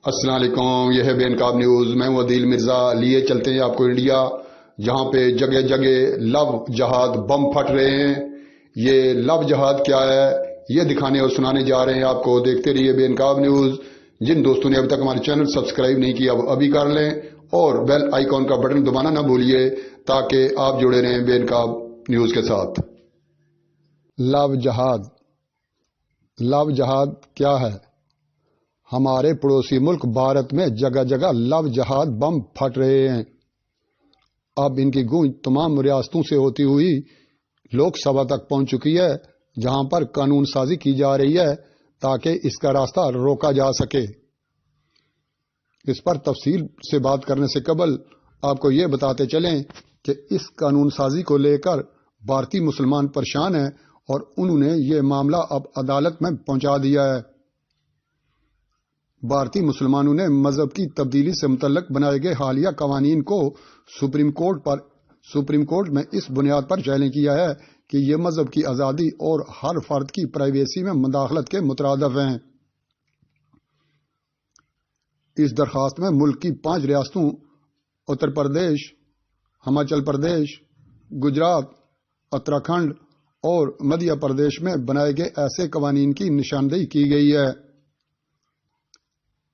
السلام علیکم، یہ ہے بے نقاب نیوز۔ میں ہوں عدیل مرزا۔ لیے چلتے ہیں آپ کو انڈیا، جہاں پہ جگہ جگہ لو جہاد بم پھٹ رہے ہیں۔ یہ لو جہاد کیا ہے یہ دکھانے اور سنانے جا رہے ہیں آپ کو۔ دیکھتے رہیے بے نقاب نیوز۔ جن دوستوں نے ابھی تک ہمارے چینل سبسکرائب نہیں کیا وہ ابھی کر لیں، اور بیل آئیکن کا بٹن دبانا نہ بھولیے تاکہ آپ جڑے رہیں بے نقاب نیوز کے ساتھ۔ لو جہاد، لو جہاد کیا ہے؟ ہمارے پڑوسی ملک بھارت میں جگہ جگہ لو جہاد بم پھٹ رہے ہیں۔ اب ان کی گونج تمام ریاستوں سے ہوتی ہوئی لوک سبھا تک پہنچ چکی ہے، جہاں پر قانون سازی کی جا رہی ہے تاکہ اس کا راستہ روکا جا سکے۔ اس پر تفصیل سے بات کرنے سے قبل آپ کو یہ بتاتے چلیں کہ اس قانون سازی کو لے کر بھارتی مسلمان پریشان ہیں، اور انہوں نے یہ معاملہ اب عدالت میں پہنچا دیا ہے۔ بھارتی مسلمانوں نے مذہب کی تبدیلی سے متعلق بنائے گئے حالیہ قوانین کو سپریم کورٹ میں اس بنیاد پر چیلنج کیا ہے کہ یہ مذہب کی آزادی اور ہر فرد کی پرائیویسی میں مداخلت کے مترادف ہیں۔ اس درخواست میں ملک کی 5 ریاستوں اتر پردیش، ہماچل پردیش، گجرات، اتراکھنڈ اور مدھیہ پردیش میں بنائے گئے ایسے قوانین کی نشاندہی کی گئی ہے۔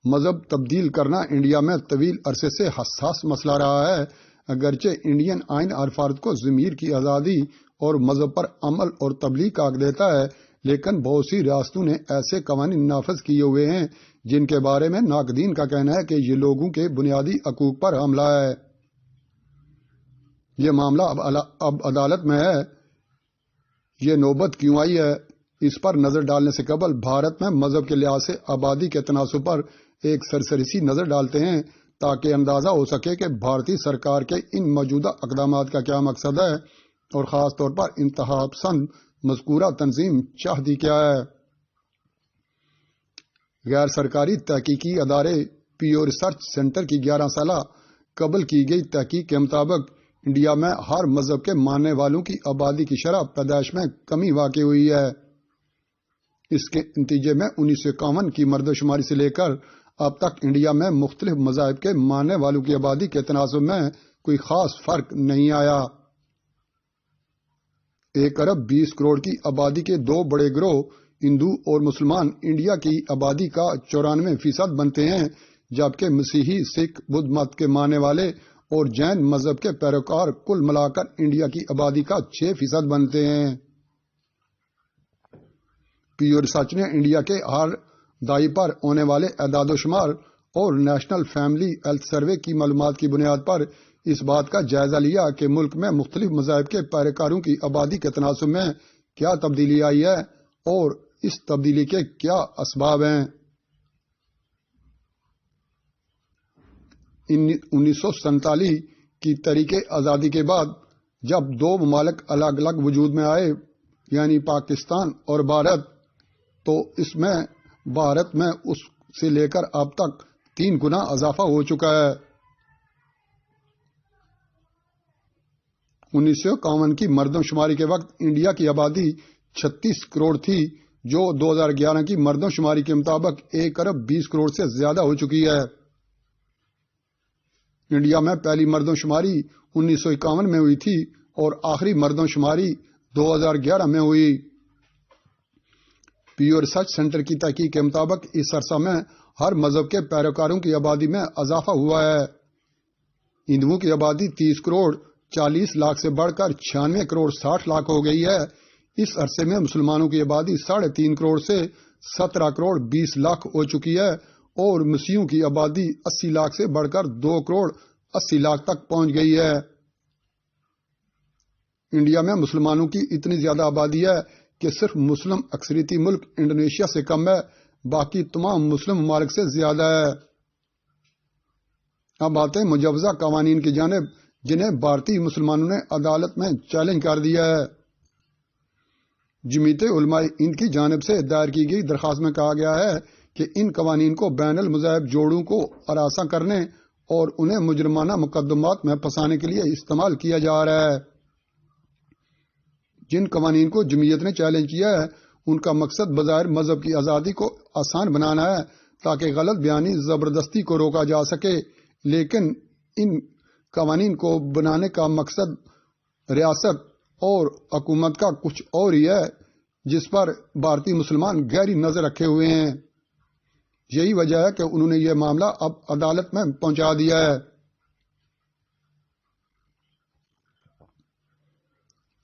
مذہب تبدیل کرنا انڈیا میں طویل عرصے سے حساس مسئلہ رہا ہے۔ اگرچہ انڈین آئین ہر فرد کو ضمیر کی آزادی اور مذہب پر عمل اور تبلیغ کا حق دیتا ہے، لیکن بہت سی ریاستوں نے ایسے قوانین نافذ کیے ہوئے ہیں جن کے بارے میں ناقدین کا کہنا ہے کہ یہ لوگوں کے بنیادی حقوق پر حملہ ہے۔ یہ معاملہ اب عدالت میں ہے۔ یہ نوبت کیوں آئی ہے، اس پر نظر ڈالنے سے قبل بھارت میں مذہب کے لحاظ سے آبادی کے تناسب پر ایک سرسری سی نظر ڈالتے ہیں تاکہ اندازہ ہو سکے کہ بھارتی سرکار کے ان موجودہ اقدامات کا کیا مقصد ہے، اور خاص طور پر انتہا پسند مذکورہ تنظیم چاہتی کیا ہے۔ غیر سرکاری تحقیقی ادارے پیو ریسرچ سینٹر کی 11 سالہ قبل کی گئی تحقیق کے مطابق انڈیا میں ہر مذہب کے ماننے والوں کی آبادی کی شرح پیدائش میں کمی واقع ہوئی ہے۔ اس کے نتیجے میں 1951 کی مردم شماری سے لے کر اب تک انڈیا میں مختلف مذاہب کے ماننے والوں کی آبادی کے تناسب میں کوئی خاص فرق نہیں آیا۔ 1 ارب 20 کروڑ کی آبادی کے 2 بڑے گروہ ہندو اور مسلمان انڈیا کی آبادی کا 94% بنتے ہیں، جبکہ مسیحی، سکھ، بدھ مت کے ماننے والے اور جین مذہب کے پیروکار کل ملا کر انڈیا کی آبادی کا 6% بنتے ہیں۔ پیو ریسرچ نے انڈیا کے ہر دہائی پر ہونے والے اعداد و شمار اور نیشنل فیملی ہیلتھ سروے کی معلومات کی بنیاد پر اس بات کا جائزہ لیا کہ ملک میں مختلف مذاہب کے پیروکاروں کی آبادی کے تناسب میں کیا تبدیلی آئی ہے اور اس تبدیلی کے کیا اسباب ہیں۔ 1947 کی تحریک آزادی کے بعد جب 2 ممالک الگ الگ وجود میں آئے، یعنی پاکستان اور بھارت، تو اس میں بھارت میں اس سے لے کر اب تک 3 گنا اضافہ ہو چکا ہے۔ 1951 کی مردم شماری کے وقت انڈیا کی آبادی 36 کروڑ تھی، جو 2011 کی مردم شماری کے مطابق 1 ارب 20 کروڑ سے زیادہ ہو چکی ہے۔ انڈیا میں پہلی مردم شماری 1951 میں ہوئی تھی اور آخری مردم شماری 2011 میں ہوئی۔ پیو ریسرچ سینٹر کی تحقیق کے مطابق اس عرصہ میں ہر مذہب کے پیروکاروں کی آبادی میں اضافہ ہوا ہے۔ ہندوؤں کی آبادی 30 کروڑ 40 لاکھ سے بڑھ کر 96 کروڑ 60 لاکھ ہو گئی ہے۔ اس عرصے میں مسلمانوں کی آبادی 3.5 کروڑ سے 17 کروڑ 20 لاکھ ہو چکی ہے، اور مسیحیوں کی آبادی 80 لاکھ سے بڑھ کر 2 کروڑ 80 لاکھ تک پہنچ گئی ہے۔ انڈیا میں مسلمانوں کی اتنی زیادہ آبادی ہے کہ صرف مسلم اکثریتی ملک انڈونیشیا سے کم ہے، باقی تمام مسلم ممالک سے زیادہ ہے۔ اب آتے ہیں مجوزہ قوانین کی جانب، جنہیں بھارتی مسلمانوں نے عدالت میں چیلنج کر دیا ہے۔ جمعیت علماء ہند کی جانب سے دائر کی گئی درخواست میں کہا گیا ہے کہ ان قوانین کو بین المذاہب جوڑوں کو ہراساں کرنے اور انہیں مجرمانہ مقدمات میں پھنسانے کے لیے استعمال کیا جا رہا ہے۔ جن قوانین کو جمعیت نے چیلنج کیا ہے ان کا مقصد بظاہر مذہب کی آزادی کو آسان بنانا ہے، تاکہ غلط بیانی زبردستی کو روکا جا سکے، لیکن ان قوانین کو بنانے کا مقصد ریاست اور حکومت کا کچھ اور ہی ہے، جس پر بھارتی مسلمان گہری نظر رکھے ہوئے ہیں۔ یہی وجہ ہے کہ انہوں نے یہ معاملہ اب عدالت میں پہنچا دیا ہے۔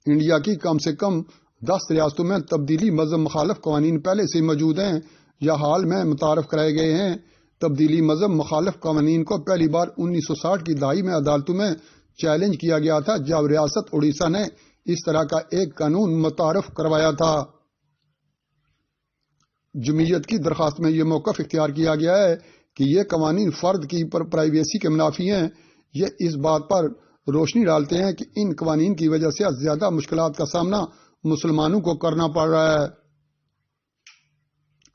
انڈیا کی کم سے کم 10 ریاستوں میں تبدیلی مذہب مخالف قوانین پہلے سے موجود ہیں یا حال میں متعارف کرائے گئے ہیں۔ تبدیلی مذہب مخالف قوانین کو پہلی بار 1960 کی دہائی میں عدالتوں میں چیلنج کیا گیا تھا، جب ریاست اڑیسہ نے اس طرح کا ایک قانون متعارف کروایا تھا۔ جمہوریت کی درخواست میں یہ موقف اختیار کیا گیا ہے کہ یہ قوانین فرد کی پرائیویسی کے منافی ہیں۔ یہ اس بات پر روشنی ڈالتے ہیں کہ ان قوانین کی وجہ سے زیادہ مشکلات کا سامنا مسلمانوں کو کرنا پڑ رہا ہے۔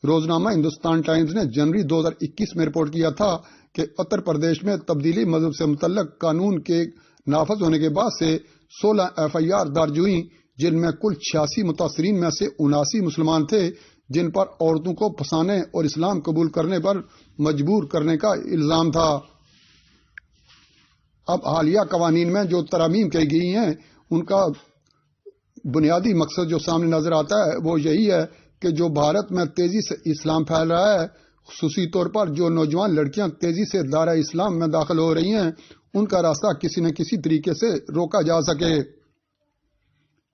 روزنامہ ہندوستان ٹائمز نے جنوری 2021 میں رپورٹ کیا تھا کہ اتر پردیش میں تبدیلی مذہب سے متعلق قانون کے نافذ ہونے کے بعد سے 16 FIR درج ہوئی، جن میں کل 86 متاثرین میں سے 79 مسلمان تھے، جن پر عورتوں کو پھنسانے اور اسلام قبول کرنے پر مجبور کرنے کا الزام تھا۔ اب حالیہ قوانین میں جو ترامیم کی گئی ہیں، ان کا بنیادی مقصد جو سامنے نظر آتا ہے وہ یہی ہے کہ جو بھارت میں تیزی سے اسلام پھیل رہا ہے، خصوصی طور پر جو نوجوان لڑکیاں تیزی سے دائرہ اسلام میں داخل ہو رہی ہیں، ان کا راستہ کسی نہ کسی طریقے سے روکا جا سکے۔